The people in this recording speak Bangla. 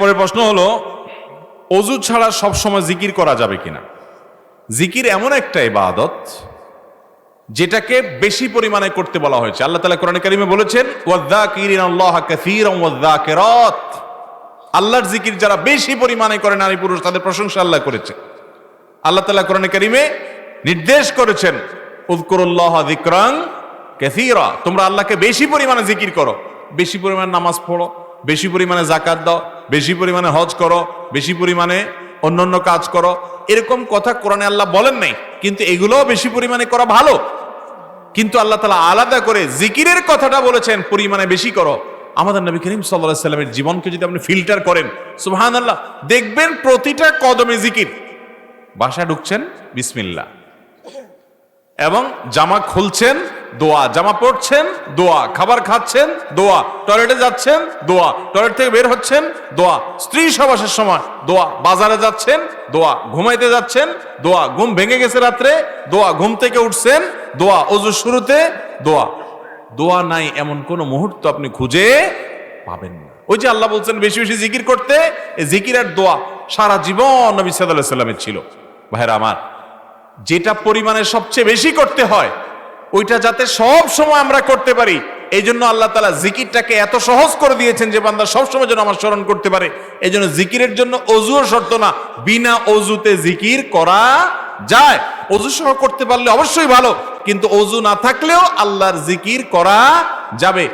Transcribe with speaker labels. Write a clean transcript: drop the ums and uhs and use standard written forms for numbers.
Speaker 1: পরে প্রশ্ন হলো, অজু ছাড়া সব সময় জিকির করা যাবে কিনা? জিকির এমন একটা ইবাদত যেটাকে বেশি পরিমাণে করতে বলা হয়েছে। আল্লাহ তাআলা কোরআনে কারিমে বলেছেন, ওয়াযাকিরিনাল্লাহা কাসীরান ওয়াযাকিরাত। আল্লাহর জিকির যারা বেশি পরিমাণে করে নারী পুরুষ, তাদের প্রশংসা আল্লাহ করেছেন। আল্লাহ তাআলা কোরআনে কারিমে নির্দেশ করেছেন, উযকুরুল্লাহা যিকরান কাসীরা। তোমরা আল্লাহকে বেশি পরিমাণে জিকির করো, বেশি পরিমাণে নামাজ পড়ো, বেশি পরিমাণে যাকাত দাও, বেশি পরিমাণে হজ করো, বেশি পরিমাণে অন্যান্য কাজ করো। এরকম কথা কোরআনে আল্লাহ বলেন নাই, কিন্তু এগুলোও বেশি পরিমাণে করা ভালো। কিন্তু আল্লাহ তাআলা আলাদা করে জিকিরের কথাটা বলেছেন, পরিমাণে বেশি করো। আমাদের নবী করিম সাল্লাল্লাহু আলাইহি সাল্লামের জীবনকে যদি আপনি ফিল্টার করেন, সুবহানাল্লাহ, দেখবেন প্রতিটা কদমে জিকির। বাসায় ঢুকছেন বিসমিল্লাহ, এবং জামা খুলছেন দোয়া, জামা পড়ছেন দোয়া, খাবার খাচ্ছেন দোয়া, টয়লেটে যাচ্ছেন দোয়া, টয়লেট থেকে বের হচ্ছেন দোয়া, স্ত্রী সহবাসের সময় দোয়া, বাজারে যাচ্ছেন দোয়া, ঘুমাইতে যাচ্ছেন দোয়া, ঘুম ভেঙে গেছে রাত্রে দোয়া, ঘুম থেকে উঠছেন দোয়া, ওযু শুরুতে দোয়া। দোয়া নাই এমন কোন মুহূর্ত আপনি খুঁজে পাবেন না। ওই যে আল্লাহ বলছেন বেশি বেশি জিকির করতে, এই জিকির আর দোয়া সারা জীবন নবী সাল্লাল্লাহু আলাইহি সাল্লামের ছিল। ভাইরা আমার, যেটা পরিমাণে সবচেয়ে বেশি করতে হয় ওইটা যাতে সব সময় আমরা করতে পারি, এই জন্য আল্লাহ তাআলা জিকিরটাকে এত সহজ করে দিয়েছেন যে বান্দা সব সময় যেন আমার স্মরণ করতে পারে। এই জন্য জিকিরের জন্য অজুও শর্ত না, বিনা অজুতে জিকির করা যায়। অজু সহ করতে পারলে অবশ্যই ভালো, কিন্তু অজু না থাকলেও আল্লাহর জিকির করা যাবে।